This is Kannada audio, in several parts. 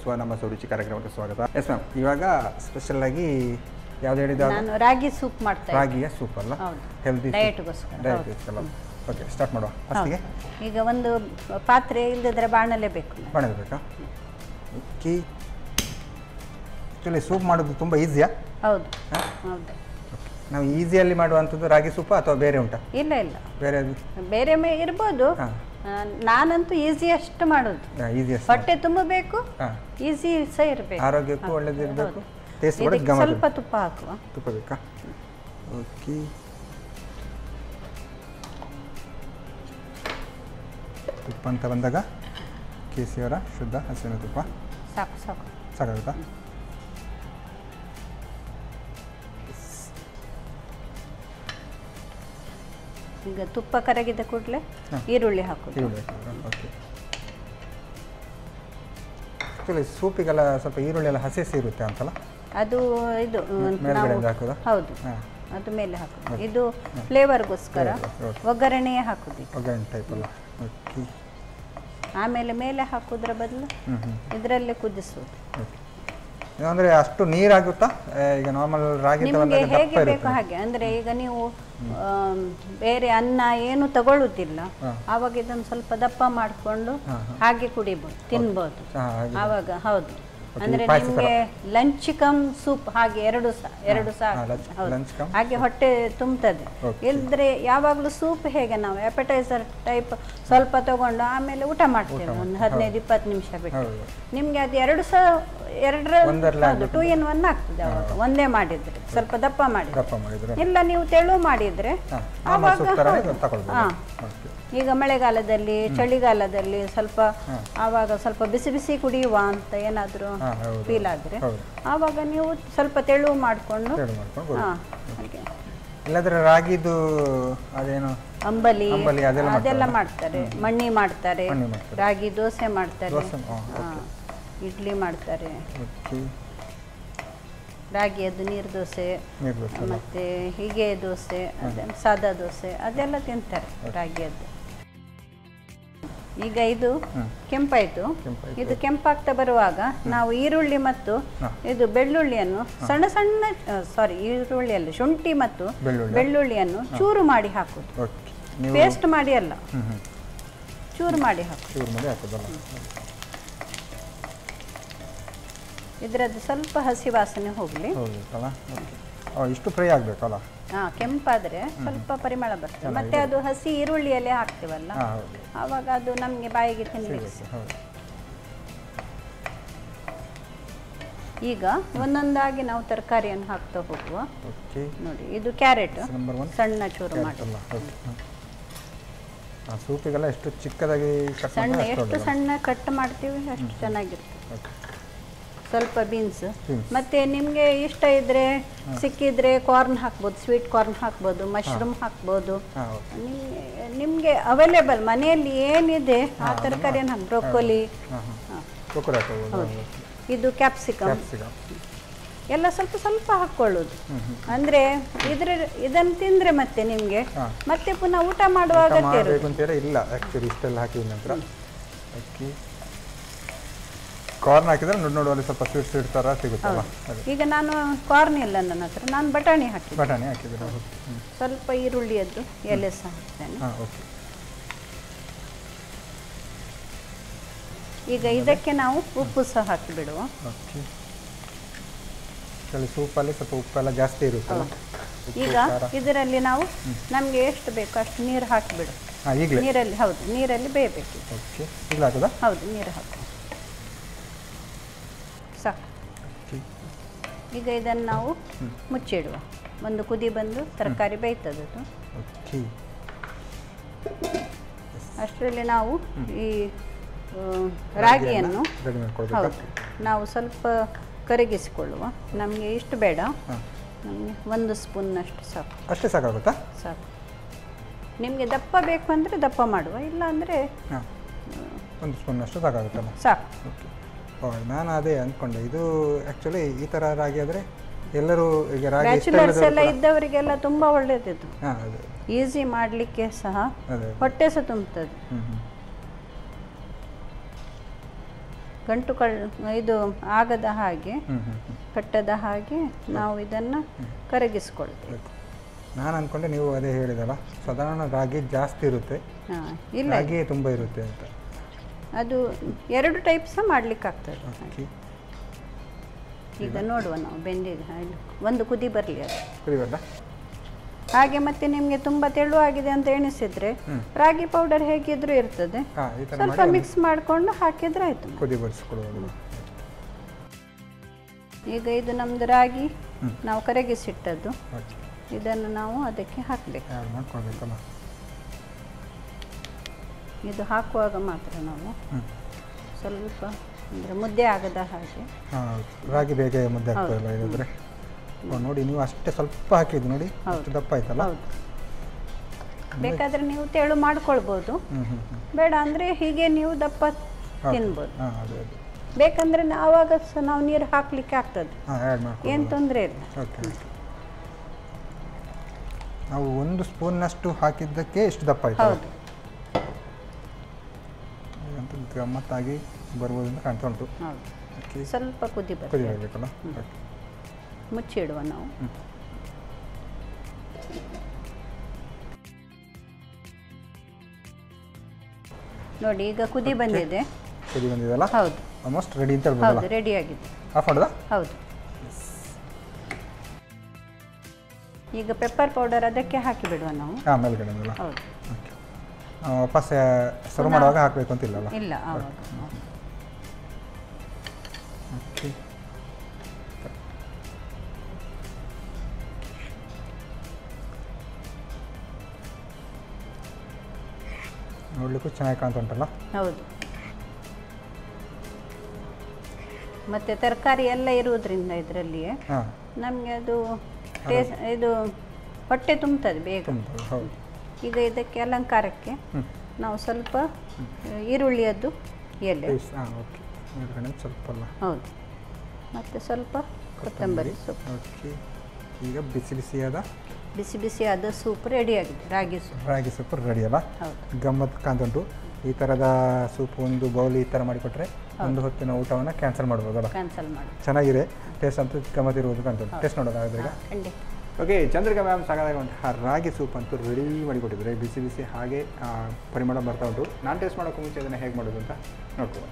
ವೀಕ್ಷಿಸುವ ನಮ್ಮ ಸುರುಚಿ ಕಾರ್ಯಕ್ರಮಕ್ಕೆ ಸ್ವಾಗತ. ಎಸ್ ಮ್ಯಾಮ್, ಇವಾಗ ಸ್ಪೆಷಲ್ ಆಗಿ ಯಾವ್ದು ಹೇಳಿದ? ನಾನು ರಾಗಿ ಸೂಪ್ ಮಾಡ್ತಾ ಇದ್ದೀನಿ. ರಾಗಿಯ ಸೂಪ್ ಅಲ್ಲ, ಹೆಲ್ದಿ ಡಯಟ್ಗೋಸ್ಕರ. ಓಕೆ, ಸ್ಟಾರ್ಟ್ ಮಾಡುವ. ಫಸ್ಟಿಗೆ ಈಗ ಒಂದು ಪಾತ್ರೆ ಇಲ್ಲದಿದ್ರೆ ಬಾಣಲೆ ಬೇಕು. ಬಾಣಲೆ ಬೇಕಾ? ಓಕೆ. ಆ್ಯಕ್ಚುಲಿ ಸೂಪ್ ಮಾಡೋದು ತುಂಬ ಈಸಿಯಾ? ಹೌದು ಹೌದು. ನಾವು ಈಸಿಯಲ್ಲಿ ಮಾಡುವಂಥದ್ದು ರಾಗಿ ಸೂಪ ಅಥವಾ ಬೇರೆ ಉಂಟಾ? ಇಲ್ಲ ಇಲ್ಲ, ಬೇರೆ ಬೇರೆ ಇರ್ಬೋದು. ನಾನಂತೂ ಈಸಿಯಸ್ಟ್ ಮಾಡೋದು. ಈಸಿಯಸ್ಟ್. ಹೊಟ್ಟೆ ತುಂಬಬೇಕು, ಈಸಿ ಸಹ ಇರಬೇಕು, ಆರೋಗ್ಯಕ್ಕೂ ಒಳ್ಳೇದಿರಬೇಕು, ಟೇಸ್ಟ್ ಕೂಡ ಸ್ವಲ್ಪ ತುಪ್ಪ ಹಾಕುವ. ತುಪ್ಪ ಬೇಕಾ? ಓಕೆ. ತುಪ್ಪ ಅಂತ ಬಂದಾಗ ಕೇಸಿಯವರ ಶುದ್ಧ ಹಸಿರು ತುಪ್ಪ ಸಾಕು ಸಾಕು ಸಾಕಾಗುತ್ತಾ? ಈಗ ತುಪ್ಪ ಕರಗಿದ ಕೂಡಲೇ ಈರುಳ್ಳಿ ಹಾಕೋದು. ಈರುಳ್ಳಿ ಓಕೆ. ಆ್ಯಕ್ಚುಲಿ ಸೂಪಿಗೆಲ್ಲ ಸ್ವಲ್ಪ ಈರುಳ್ಳಿ ಎಲ್ಲ ಹಸಿ ಇರುತ್ತೆ ಅಂತಲ್ಲ, ಅದು ಇದು ಮೇಲ್ಗಡೆಯಿಂದ ಹಾಕೋದಾ? ಹೌದು, ಅದು ಮೇಲೆ ಹಾಕೋದು. ಇದು ಫ್ಲೇವರ್ಗೋಸ್ಕರ ಒಗ್ಗರಣೆಯೇ ಹಾಕೋದು, ಒಗ್ಗರಣೆ ಟೈಪ್ ಅಲ್ಲ. ಓಕೆ. ಆಮೇಲೆ ಮೇಲೆ ಹಾಕೋದ್ರ ಬದಲು ಇದರಲ್ಲೇ ಕುದಿಸೋದು. ಅಂದರೆ ಅಷ್ಟು ನೀರಾಗುತ್ತಾ? ಈಗ ನಾರ್ಮಲ್ ರಾಗಿ ನಿಮಗೆ ಹೇಗೆ ಬೇಕು ಹಾಗೆ. ಅಂದರೆ ಈಗ ನೀವು ಬೇರೆ ಅನ್ನ ಏನು ತಗೊಳ್ಳುತ್ತಿಲ್ಲ, ಆವಾಗ ಇದನ್ನು ಸ್ವಲ್ಪ ದಪ್ಪ ಮಾಡಿಕೊಂಡು ಹಾಗೆ ಕುಡಿಬೋದು, ತಿನ್ಬೋದು ಆವಾಗ. ಹೌದು, ಅಂದ್ರೆ ನಿಮಗೆ ಲಂಚ್ ಕಮ್ ಸೂಪ್ ಹಾಗೆ ಎರಡು ಸಾಕು. ಹಾಗೆ ಹೊಟ್ಟೆ ತುಂಬುತ್ತದೆ. ಇಲ್ಲದ್ರೆ ಯಾವಾಗಲೂ ಸೂಪ್ ಹೇಗೆ ನಾವು ಅಪೆಟೈಸರ್ ಟೈಪ್ ಸ್ವಲ್ಪ ತಗೊಂಡು ಆಮೇಲೆ ಊಟ ಮಾಡ್ತೇವೆ ಒಂದು 15-20 ನಿಮಿಷ ಬಿಟ್ಟು. ನಿಮ್ಗೆ ಅದು ಎರಡರ 2 in 1 ಆಗ್ತದೆ ಅವಾಗ, ಒಂದೇ ಮಾಡಿದ್ರೆ ಸ್ವಲ್ಪ ದಪ್ಪ ಮಾಡಿದ್ರೆ. ಇಲ್ಲ ನೀವು ತೆಳು ಮಾಡಿದ್ರೆ ಆವಾಗ ಈಗ ಮಳೆಗಾಲದಲ್ಲಿ ಚಳಿಗಾಲದಲ್ಲಿ ಸ್ವಲ್ಪ ಆವಾಗ ಸ್ವಲ್ಪ ಬಿಸಿ ಬಿಸಿ ಕುಡಿಯುವ ಅಂತ ಏನಾದರೂ ಫೀಲ್ ಆದರೆ ಆವಾಗ ನೀವು ಸ್ವಲ್ಪ ತೆಳು ಮಾಡಿಕೊಂಡು ಇಲ್ಲದ್ರೆ ರಾಗಿದು ಅದೇನು ಅಂಬಲಿ ಅದೆಲ್ಲ ಮಾಡ್ತಾರೆ, ಮಣ್ಣಿ ಮಾಡ್ತಾರೆ, ರಾಗಿ ದೋಸೆ ಮಾಡ್ತಾರೆ, ಇಡ್ಲಿ ಮಾಡ್ತಾರೆ, ರಾಗಿಯದ್ದು ನೀರು ದೋಸೆ, ಮತ್ತೆ ಹೀಗೆ ದೋಸೆ, ಸಾದಾ ದೋಸೆ ಅದೆಲ್ಲ ತಿಂತಾರೆ ರಾಗಿಯದ್ದು. ಈಗ ಇದು ಕೆಂಪಾಯ್ತು. ಇದು ಕೆಂಪಾಗ್ತಾ ಬರುವಾಗ ನಾವು ಈರುಳ್ಳಿ ಮತ್ತು ಇದು ಬೆಳ್ಳುಳ್ಳಿಯನ್ನು ಈರುಳ್ಳಿಯಲ್ಲಿ ಶುಂಠಿ ಮತ್ತು ಬೆಳ್ಳುಳ್ಳಿಯನ್ನು ಚೂರು ಮಾಡಿ ಹಾಕುದು, ಪೇಸ್ಟ್ ಮಾಡಿ ಅಲ್ಲ, ಚೂರು ಮಾಡಿ ಹಾಕುದು. ಇದರದ್ದು ಸ್ವಲ್ಪ ಹಸಿ ವಾಸನೆ ಹೋಗ್ಲಿ. ಇಷ್ಟು ಫ್ರೈ ಆಗ್ಬೇಕಲ್ಲ? ಕೆಂಪಾದ್ರೆ ಸ್ವಲ್ಪ ಪರಿಮಳ ಬರ್ತದೆ. ಮತ್ತೆ ಅದು ಹಸಿ ಈರುಳ್ಳಿಯಲ್ಲೇ ಹಾಕ್ತೀವಲ್ಲ, ಆವಾಗ ಅದು ನಮ್ಗೆ ಬಾಯಿಗೆ ತಿನ್ಲಿಕ್ಕೆ. ಈಗ ಒಂದೊಂದಾಗಿ ನಾವು ತರಕಾರಿಯನ್ನು ಹಾಕ್ತಾ ಹೋಗುವ. ನೋಡಿ, ಇದು ಕ್ಯಾರೆಟ್ ಸಣ್ಣ ಚೂರು ಮಾಡಿ. ಸೂಪಿಗೆಲ್ಲ ಎಷ್ಟು ಚಿಕ್ಕದಾಗಿ ಎಷ್ಟು ಸಣ್ಣ ಕಟ್ ಮಾಡ್ತೀವಿ ಅಷ್ಟು ಚೆನ್ನಾಗಿರ್ತದೆ. ಸ್ವಲ್ಪ ಬೀನ್ಸ್, ಮತ್ತೆ ನಿಮಗೆ ಇಷ್ಟ ಇದ್ರೆ ಸಿಕ್ಕಿದ್ರೆ ಕಾರ್ನ್ ಹಾಕ್ಬೋದು, ಸ್ವೀಟ್ ಕಾರ್ನ್ ಹಾಕ್ಬೋದು, ಮಶ್ರೂಮ್ ಹಾಕ್ಬೋದು. ನಿಮಗೆ ಅವೈಲೇಬಲ್ ಮನೆಯಲ್ಲಿ ಏನಿದೆ ಆ ತರಕಾರಿಯನ್ನು ಬ್ರೊಕೊಲಿ, ಇದು ಕ್ಯಾಪ್ಸಿಕಮ್ ಎಲ್ಲ ಸ್ವಲ್ಪ ಸ್ವಲ್ಪ ಹಾಕ್ಕೊಳ್ಳೋದು. ಅಂದ್ರೆ ಇದನ್ನು ತಿಂದ್ರೆ ಮತ್ತೆ ನಿಮಗೆ ಮತ್ತೆ ಪುನಃ ಊಟ ಮಾಡುವಾಗ ಇಲ್ಲ. ಆಕ್ಚುಲಿ ಇಷ್ಟೆಲ್ಲ ಹಾಕಿದ ನಂತರ ಕಾರ್ನ್ ಹಾಕಿದ್ರೆ ನೋಡುವಲ್ಲಿ ಸ್ವಲ್ಪ ಸ್ವೀಟ್ ಥರ ಸಿಗುತ್ತಲ್ಲ. ಈಗ ನಾನು ಕಾರ್ನ್ ಇಲ್ಲ ನನ್ನ ಹತ್ರ, ನಾನು ಬಟಾಣಿ ಹಾಕಿದ್ರೆ ಸ್ವಲ್ಪ ಈರುಳ್ಳಿಯದ್ದು ಎಲೆ ಸಹ ಹಾಕ್ತೇನೆ. ಈಗ ಇದಕ್ಕೆ ನಾವು ಉಪ್ಪು ಸಹ ಹಾಕಿಬಿಡುವ. ಸೂಪಲ್ಲಿ ಸ್ವಲ್ಪ ಉಪ್ಪೆಲ್ಲ ಜಾಸ್ತಿ ಇರುತ್ತಲ್ಲ. ಈಗ ಇದರಲ್ಲಿ ನಾವು ನಮಗೆ ಎಷ್ಟು ಬೇಕು ಅಷ್ಟು ನೀರು ಹಾಕಿಬಿಡು. ನೀರಲ್ಲಿ ನೀರಲ್ಲಿ ಬೇಯಬೇಕು. ಹೌದು, ನೀರು ಹಾಕು ಸಾಕು. ಈಗ ಇದನ್ನು ನಾವು ಮುಚ್ಚಿಡುವ. ಒಂದು ಕುದಿ ಬಂದು ತರಕಾರಿ ಬೇಯ್ತದದು. ಅಷ್ಟರಲ್ಲಿ ನಾವು ಈ ರಾಗಿಯನ್ನು ನಾವು ಸ್ವಲ್ಪ ಕರಗಿಸಿಕೊಳ್ಳುವ. ನಮಗೆ ಇಷ್ಟು ಬೇಡ, ನಮಗೆ 1 ಸ್ಪೂನ್ನಷ್ಟು ಸಾಕು. ಅಷ್ಟೇ ಸಾಕಾಗುತ್ತಾ? ಸಾಕು. ನಿಮಗೆ ದಪ್ಪ ಬೇಕು ಅಂದರೆ ದಪ್ಪ ಮಾಡುವ, ಇಲ್ಲ ಅಂದರೆ 1 ಸ್ಪೂನ್ನಷ್ಟು ಸಾಕಾಗುತ್ತಲ್ಲ? ಸಾಕು. ನಾನು ಅದೇ ಅಂದ್ಕೊಂಡೆ. ಇದು ಆ್ಯಕ್ಚುಲಿ ಈ ಥರ ರಾಗಿ ಆದರೆ ಎಲ್ಲರೂ ಈಗ ರಾಗಿ ಬ್ಯಾಚುಲರ್ಸ್ ಎಲ್ಲ ಇದ್ದವರಿಗೆಲ್ಲ ತುಂಬ ಒಳ್ಳೆಯದಿದ್ದು. ಈಸಿ ಮಾಡಲಿಕ್ಕೆ ಸಹ, ಹೊಟ್ಟೆ ಸಹ ತುಂಬುತ್ತದೆ. ಇದು ಆಗದ ಹಾಗೆ ಕಟ್ಟದ ಹಾಗೆ ನಾವು ಇದನ್ನು ಕರಗಿಸ್ಕೊಳ್ತೇವೆ. ನಾನು ಅಂದ್ಕೊಂಡೆ ನೀವು ಅದೇ ಹೇಳಿದಲ್ಲ, ಸಾಧಾರಣ ರಾಗಿ ಜಾಸ್ತಿ ಇರುತ್ತೆ, ಇಲ್ಲ ರಾಗಿ ತುಂಬ ಇರುತ್ತೆ ಅಂತ. ಅದು 2 ಟೈಪ್ ಸಹ ಮಾಡಲಿಕ್ಕಾಗ್ತದೆ. ಈಗ ನೋಡುವ ನಾವು ಬೆಂದಿದೆ, ಒಂದು ಕುದಿ ಬರಲಿ ಅದು. ಕುದಿ ಬರಲ್ಲ ಹಾಗೆ ಮತ್ತೆ ನಿಮಗೆ ತುಂಬ ತೆಳುವಾಗಿದೆ ಅಂತ ಎಣಿಸಿದ್ರೆ ರಾಗಿ ಪೌಡರ್ ಹೇಗಿದ್ರೂ ಇರ್ತದೆ, ಸ್ವಲ್ಪ ಮಿಕ್ಸ್ ಮಾಡಿಕೊಂಡು ಹಾಕಿದ್ರೆ ಆಯ್ತು. ಕುದಿ ಬರಿಸ್ಕೊಳ್ಳೋದು. ಈಗ ಇದು ನಮ್ದು ರಾಗಿ ನಾವು ಕರಗಿಸಿಟ್ಟದ್ದು, ಇದನ್ನು ನಾವು ಅದಕ್ಕೆ ಹಾಕಬೇಕು. ಮಾಡ್ಕೊಳ್ಬೇಕಲ್ಲ, ಇದು ಹಾಕುವಾಗ ಮಾತ್ರ ನಾವು ಸ್ವಲ್ಪ ಅಂದರೆ ಮುದ್ದೆ ಆಗದ ಹಾಗೆ. ರಾಗಿ ಬೇಗ ಮುದ್ದೆ ಆಗ್ತದಲ್ಲ ಇದಾದ್ರೆ. ನೋಡಿ ನೀವು ಅಷ್ಟೇ ಸ್ವಲ್ಪ ಹಾಕಿದ್ದು ನೋಡಿ, ಅಷ್ಟು ದಪ್ಪ ಆಯ್ತಲ್ಲ. ಹೌದು, ಬೇಕಾದರೆ ನೀವು ತೆಳು ಮಾಡ್ಕೊಳ್ಬೋದು, ಬೇಡ ಅಂದರೆ ಹೀಗೆ ನೀವು ದಪ್ಪ ತಿನ್ಬೋದು. ಬೇಕಂದರೆ ಆವಾಗ ಸಹ ನಾವು ನೀರು ಹಾಕಲಿಕ್ಕೆ ಆಗ್ತದೆ, ಏನು ತೊಂದರೆ ಇಲ್ಲ. ನಾವು 1 ಸ್ಪೂನ್ನಷ್ಟು ಹಾಕಿದ್ದಕ್ಕೆ ಎಷ್ಟು ದಪ್ಪ ಆಯ್ತು. ಹೌದು, ಗಮ್ಮತ್ತಾಗಿ ಬರ್ಬೋದು ಅಂತ ಕಾಣ್ತಾ ಉಂಟು. ಸ್ವಲ್ಪ ಕುದಿ ಬರಬೇಕಲ್ಲ, ಮುಚ್ಚಿಡುವ ನಾವು. ನೋಡಿ ಈಗ ಕುದಿ ಬಂದಿದೆ. ಕುದಿ ಬಂದಿದೆಲ್ಲ. ಹೌದು, ಆಲ್ಮೋಸ್ಟ್ ರೆಡಿ ಅಂತ ಹೇಳ್ಬೋದು. ಹೌದು, ರೆಡಿ ಆಗಿದೆ. ಆಫ್ ಮಾಡೋದಾ? ಹೌದು. ಈಗ ಪೆಪ್ಪರ್ ಪೌಡರ್ ಅದಕ್ಕೆ ಹಾಕಿ ಬಿಡುವ ನಾವು. ಮೇಲ್ಗಡೆ. ಹೌದು, ವಾಪಸ್ ಸರ್ವ್ ಮಾಡುವಾಗ ಹಾಕಬೇಕು ಅಂತ ಇಲ್ಲಲ್ಲ? ಇಲ್ಲ. ನೋಡ್ಲಿಕ್ಕೂ ಚೆನ್ನಾಗಿ ಕಾಣ್ತಾ ಉಂಟಲ್ಲ? ಹೌದು, ಮತ್ತೆ ತರಕಾರಿ ಎಲ್ಲ ಇರುವುದರಿಂದ ಇದರಲ್ಲಿಯೇ ನಮಗೆ ಅದು ಇದು ಹೊಟ್ಟೆ ತುಂಬುತ್ತದೆ ಬೇಗ. ಈಗ ಇದಕ್ಕೆ ಅಲಂಕಾರಕ್ಕೆ ನಾವು ಸ್ವಲ್ಪ ಈರುಳ್ಳಿಯದ್ದು ಎಲೆ, ಹೌದು, ಮತ್ತು ಸ್ವಲ್ಪ ಕೊತ್ತಂಬರಿ ಸೊಪ್ಪು. ಈಗ ಬಿಸಿ ಬಿಸಿಯಾದ ಸೂಪ್ ರೆಡಿಯಾಗಿದೆ. ರಾಗಿ ಸೂಪ್ ರೆಡಿ ಅಲ್ಲ? ಗಮ್ಮತ್ತು ಕಾಣ್ತುಂಟು. ಈ ಥರದ ಸೂಪ್ ಒಂದು ಬೌಲ್ ಈ ಥರ ಮಾಡಿಕೊಟ್ರೆ ಒಂದು ಹೊತ್ತಿನ ಊಟವನ್ನು ಕ್ಯಾನ್ಸಲ್ ಮಾಡ್ಬೋದಲ್ಲ? ಕ್ಯಾನ್ಸಲ್ ಮಾಡಿ. ಚೆನ್ನಾಗಿದೆ, ಟೇಸ್ಟ್ ಅಂತೂ ಗಮ್ಮತ್ತಿರುವುದು ಕಾಣ್ತುಂಟು. ಟೇಸ್ಟ್ ನೋಡೋದಾದ್ರೆ ಖಂಡಿತ. ಓಕೆ, ಚಂದ್ರಿಕಾ ಮ್ಯಾಮ್ ಸಾಕಾಗುವಂತಹ ರಾಗಿ ಸೂಪ್ ಅಂತೂ ರೆಡಿ ಮಾಡಿಕೊಟ್ಟಿದ್ದಾರೆ. ಬಿಸಿ ಬಿಸಿ ಹಾಗೆ ಪರಿಮಳ ಬರ್ತಾ ಉಂಟು. ನಾನು ಟೇಸ್ಟ್ ಮಾಡೋಕ್ಕೂ ಮುಂಚೆ ಅದನ್ನು ಹೇಗೆ ಮಾಡೋದು ಅಂತ ನೋಡ್ಬೋದು.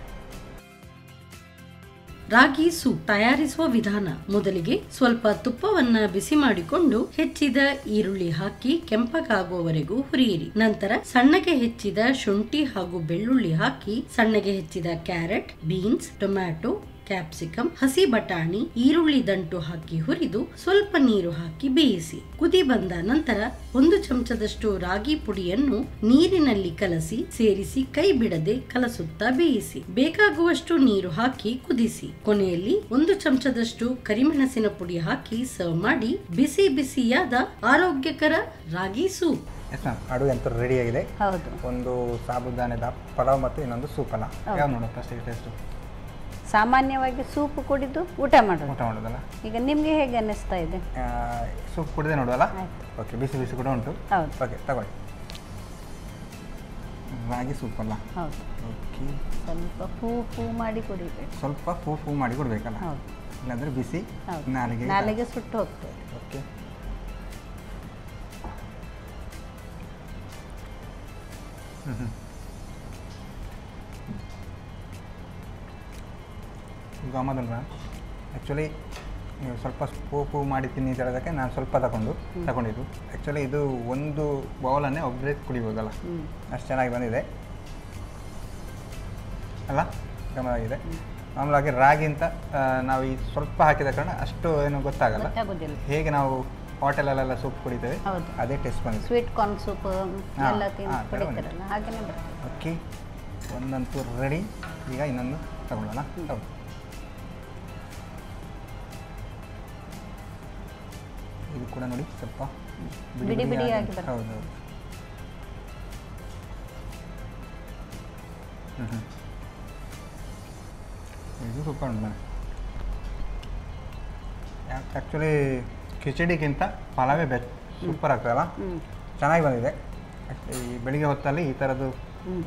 ರಾಗಿ ಸೂಪ್ ತಯಾರಿಸುವ ವಿಧಾನ: ಮೊದಲಿಗೆ ಸ್ವಲ್ಪ ತುಪ್ಪವನ್ನ ಬಿಸಿ ಮಾಡಿಕೊಂಡು ಹೆಚ್ಚಿದ ಈರುಳ್ಳಿ ಹಾಕಿ ಕೆಂಪಗಾಗುವವರೆಗೂ ಹುರಿಯಿರಿ. ನಂತರ ಸಣ್ಣಗೆ ಹೆಚ್ಚಿದ ಶುಂಠಿ ಹಾಗೂ ಬೆಳ್ಳುಳ್ಳಿ ಹಾಕಿ ಸಣ್ಣಗೆ ಹೆಚ್ಚಿದ ಕ್ಯಾರೆಟ್, ಬೀನ್ಸ್, ಟೊಮ್ಯಾಟೊ, ಕ್ಯಾಪ್ಸಿಕಮ್, ಹಸಿ ಬಟಾಣಿ, ಈರುಳ್ಳಿ ದಂಟು ಹಾಕಿ ಹುರಿದು ಸ್ವಲ್ಪ ನೀರು ಹಾಕಿ ಬೇಯಿಸಿ. ಕುದಿ ಬಂದ ನಂತರ 1 ಚಮಚದಷ್ಟು ರಾಗಿ ಪುಡಿಯನ್ನು ನೀರಿನಲ್ಲಿ ಕಲಸಿ ಸೇರಿಸಿ ಕೈ ಬಿಡದೆ ಕಲಸುತ್ತಾ ಬೇಯಿಸಿ. ಬೇಕಾಗುವಷ್ಟು ನೀರು ಹಾಕಿ ಕುದಿಸಿ. ಕೊನೆಯಲ್ಲಿ 1 ಚಮಚದಷ್ಟು ಕರಿಮೆಣಸಿನ ಪುಡಿ ಹಾಕಿ ಸರ್ವ್ ಮಾಡಿ. ಬಿಸಿ ಬಿಸಿಯಾದ ಆರೋಗ್ಯಕರ ರಾಗಿ ಸೂಪ್. ಅಡುಗೆ ಅಂತೂ ರೆಡಿ ಆಗಿದೆ. ಹೌದು, ಒಂದು ಸಾಬುದಾನದ ಪಲಾವ್ ಮತ್ತು ಇನ್ನೊಂದು ಸೂಪ್ ಅಲ್ಲ? ಯಾವ ನೋಡೋದು ಫಸ್ಟ್ ಟೇಸ್ಟ್? ಸಾಮಾನ್ಯವಾಗಿ ಸೂಪ್ ಕುಡಿದು ಊಟ ಮಾಡೋದಲ್ಲ. ಈಗ ನಿಮಗೆ ಹೇಗೆ ಅನ್ನಿಸ್ತಾ ಇದೆ? ಸೂಪ್ ಕುಡಿದೆ ನೋಡುವಲ್ಲ? ಓಕೆ, ಬಿಸಿ ಬಿಸಿ ಕೂಡ ಉಂಟು. ಹೌದು, ಓಕೆ, ತಗೊಳ್ಳಿ. ರಾಗಿ ಸೂಪ್ ಅಲ್ಲ? ಹೌದು. ಓಕೆ, ಸ್ವಲ್ಪ ಹೂ ಮಾಡಿ ಕುಡಿಬೇಕು. ಸ್ವಲ್ಪ ಹೂ ಮಾಡಿ ಕೊಡಬೇಕಲ್ಲ? ಹೌದು, ಇಲ್ಲಾಂದರೆ ಬಿಸಿ ನಾಲಿಗೆ ಸುಟ್ಟು ಹೋಗ್ತದೆ. ಓಕೆ, ಗಮ್ಮತ್ತಲ್ಲ. ಆ್ಯಕ್ಚುಲಿ ನೀವು ಸ್ವಲ್ಪ ಹೂ ಮಾಡಿ ತಿನ್ನಿ ಅಂತ ಹೇಳೋದಕ್ಕೆ ನಾನು ಸ್ವಲ್ಪ ತಗೊಂಡಿದ್ದು. ಆ್ಯಕ್ಚುಲಿ ಇದು ಒಂದು ಬೌಲನ್ನೇ ಒಬ್ಬರೇ ಕುಡಿಬೋದಲ್ಲ, ಅಷ್ಟು ಚೆನ್ನಾಗಿ ಬಂದಿದೆ ಅಲ್ಲ? ಗಮನವಾಗಿದೆ. ಮಾಮೂಲಾಗಿ ರಾಗಿ ಅಂತ ನಾವು ಈ ಸ್ವಲ್ಪ ಹಾಕಿದ ಕಾರಣ ಅಷ್ಟು ಏನು ಗೊತ್ತಾಗಲ್ಲ. ಹೇಗೆ ನಾವು ಹೋಟೆಲಲ್ಲೆಲ್ಲ ಸೂಪ್ ಕುಡಿತೇವೆ ಅದೇ ಟೇಸ್ಟ್ ಬಂದಿದೆ. ಸ್ವೀಟ್ ಕಾರ್ನ್ ಸೂಪ್ ಎಲ್ಲ ಕುಡಿತಾರಲ್ಲ ಹಾಗೆಯೇ ಬರ್ತದೆ. ಓಕೆ, ಒಂದಂತೂ ರೆಡಿ. ಈಗ ಇನ್ನೊಂದು ತಗೊಳ್ಳೋಣ. ಹೌದು, ಇದು ಕೂಡ ನೋಡಿ ಸ್ವಲ್ಪ ಬಿಡಿ ಬಿಡಿಯಾಗಿ ಬರ್ತದೆ. ಹೌದು, ಇದು ಸೂಪರ್ ಉಂಟು. ಆ್ಯಕ್ಚುಲಿ ಕಿಚಡಿಗಿಂತ ಪಲಾವೇ ಬೆಸ್ಟ್, ಸೂಪರ್ ಆಗ್ತದಲ್ಲ? ಚೆನ್ನಾಗಿ ಬಂದಿದೆ. ಈ ಬೆಳಿಗ್ಗೆ ಹೊತ್ತಲ್ಲಿ ಈ ಥರದ್ದು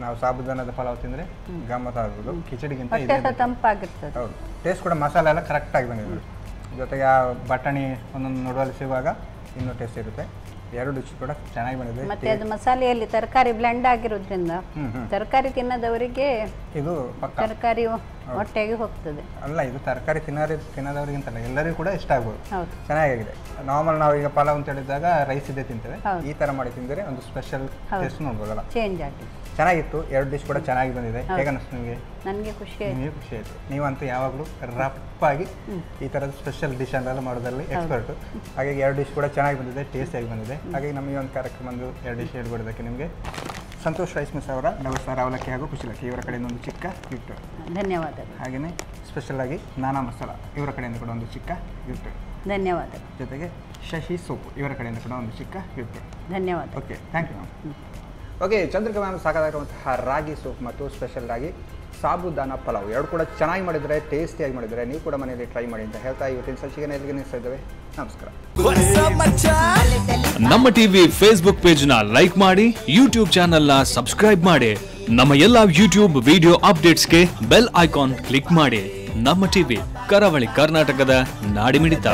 ನಾವು ಸಾಬುದಾನದ ಪಲಾವ್ ತಿಂದರೆ ಗಮ್ಮತ್ ಆಗ್ಬೋದು, ಕಿಚಡಿಗಿಂತ ಹೊಟ್ಟೆ ಸಹ ತಂಪಾಗಿರ್ತದೆ. ಹೌದು, ಟೇಸ್ಟ್ ಕೂಡ ಮಸಾಲೆ ಎಲ್ಲ ಕರೆಕ್ಟಾಗಿ ಬಂದಿದೆ. ಜೊತೆಗೆ ಆ ಬಟಾಣಿ ಒಂದೊಂದು ನೋಡುವಲ್ಲಿ ಸಿಗುವಾಗ ಇನ್ನೂ ಟೇಸ್ಟ್ ಇರುತ್ತೆ. ಎರಡು ಡಿಶ್ ಕೂಡ ಚೆನ್ನಾಗಿ ಬಂದಿದೆ. ಮತ್ತೆ ಅದು ಮಸಾಲೆಯಲ್ಲಿ ತರಕಾರಿ ಬ್ಲೆಂಡ್ ಆಗಿರೋದ್ರಿಂದ ತರಕಾರಿ ತಿನ್ನದವರಿಗೆ ಇದು ತರಕಾರಿ ಹೊಟ್ಟೆಗೆ ಹೋಗ್ತದೆ. ಅಲ್ಲ, ಇದು ತರಕಾರಿ ತಿನ್ನೋದವ್ರಿಗಿಂತಲ್ಲ ಎಲ್ಲರಿಗೂ ಕೂಡ ಇಷ್ಟ ಆಗ್ಬೋದು. ಹೌದು, ಚೆನ್ನಾಗಿದೆ. ನಾರ್ಮಲ್ ನಾವು ಈಗ ಪಲಾವ್ ಅಂತ ಹೇಳಿದಾಗ ರೈಸ್ ಇದ್ದೇ ತಿಂತೇವೆ, ಈ ತರ ಮಾಡಿ ತಿಂದರೆ ಒಂದು ಸ್ಪೆಷಲ್ ಟೇಸ್ಟ್ ನೋಡ್ಬೋದಲ್ಲ. ಚೇಂಜ್ ಆಗಿದೆ. ಚೆನ್ನಾಗಿತ್ತು. ಎರಡು ಡಿಶ್ ಕೂಡ ಚೆನ್ನಾಗಿ ಬಂದಿದೆ. ಹೇಗೆ ಅನಿಸ್ತು ನಿಮಗೆ? ನನಗೆ ಖುಷಿ ಆಯ್ತು. ನಿಮಗೆ ಖುಷಿ ಆಯಿತು. ನೀವಂತೂ ಯಾವಾಗಲೂ ರಪ್ಪಾಗಿ ಈ ಥರದ ಸ್ಪೆಷಲ್ ಡಿಶ್ ಎಲ್ಲ ಮಾಡೋದ್ರಲ್ಲಿ ಎಕ್ಸ್ಪರ್ಟು. ಹಾಗಾಗಿ ಎರಡು ಡಿಶ್ ಕೂಡ ಚೆನ್ನಾಗಿ ಬಂದಿದೆ, ಟೇಸ್ಟಿಯಾಗಿ ಬಂದಿದೆ. ಹಾಗಾಗಿ ನಮಗೆ ಒಂದು ಕಾರ್ಯಕ್ರಮ ಒಂದು ಎರಡು ಡಿಶ್ ಹೇಳ್ಕೊಡೋದಕ್ಕೆ ನಿಮಗೆ ಸಂತೋಷ್ ರೈಸ್ ಮಿಸ್ ಅವರ ದವಸ ಅವಲಕ್ಕಿ ಹಾಗೂ ಕುಶಲಕ್ಕಿ ಇವರ ಕಡೆಯಿಂದ ಒಂದು ಚಿಕ್ಕ ಗಿಫ್ಟ್. ಧನ್ಯವಾದಗಳು. ಹಾಗೆಯೇ ಸ್ಪೆಷಲಾಗಿ ನಾನಾ ಮಸಾಲ ಇವರ ಕಡೆಯಿಂದ ಕೂಡ ಒಂದು ಚಿಕ್ಕ ಗಿಫ್ಟ್. ಧನ್ಯವಾದಗಳು. ಜೊತೆಗೆ ಶಶಿ ಸೋಪ್ ಇವರ ಕಡೆಯಿಂದ ಕೂಡ ಒಂದು ಚಿಕ್ಕ ಗಿಫ್ಟ್. ಧನ್ಯವಾದ. Okay, thank you ma'am. Okay, Chandrika ma'am ಸಾಕಾಗಿರುವಂತಹ ರಾಗಿ ಸೂಪ್ ಮತ್ತು ಸ್ಪೆಷಲ್ ಆಗಿ ಸಾಬುದಾನ ಪಲಾವ್ ಎರಡು ಕೂಡ ಚೆನ್ನಾಗಿ ಮಾಡಿದರೆ, ಟೇಸ್ಟಿಯಾಗಿ ಮಾಡಿದರೆ ನೀವು ಕೂಡ ಮನೆಯಲ್ಲಿ ಟ್ರೈ ಮಾಡಿ ಅಂತ ಹೇಳ್ತಾ ಇವತ್ತಿನ ಸಂಚಿಕೆ ಎಲ್ಲಿಗೆ ನಿಲ್ಲಿಸ್ತಾ ಇದ್ದೇವೆ. ನಮಸ್ಕಾರ. ನಮ್ಮ ಟಿವಿ ಫೇಸ್ಬುಕ್ ಪೇಜ್ ನ ಲೈಕ್ ಮಾಡಿ, ಯೂಟ್ಯೂಬ್ ಚಾನೆಲ್ ನ ಸಬ್ಸ್ಕ್ರೈಬ್ ಮಾಡಿ, ನಮ್ಮ ಎಲ್ಲಾ ಯೂಟ್ಯೂಬ್ ವಿಡಿಯೋ ಅಪ್ಡೇಟ್ಸ್ಗೆ ಬೆಲ್ ಐಕಾನ್ ಕ್ಲಿಕ್ ಮಾಡಿ. ನಮ್ಮ ಟಿವಿ, ಕರಾವಳಿ ಕರ್ನಾಟಕದ ನಾಡಿಮಿಡಿತ.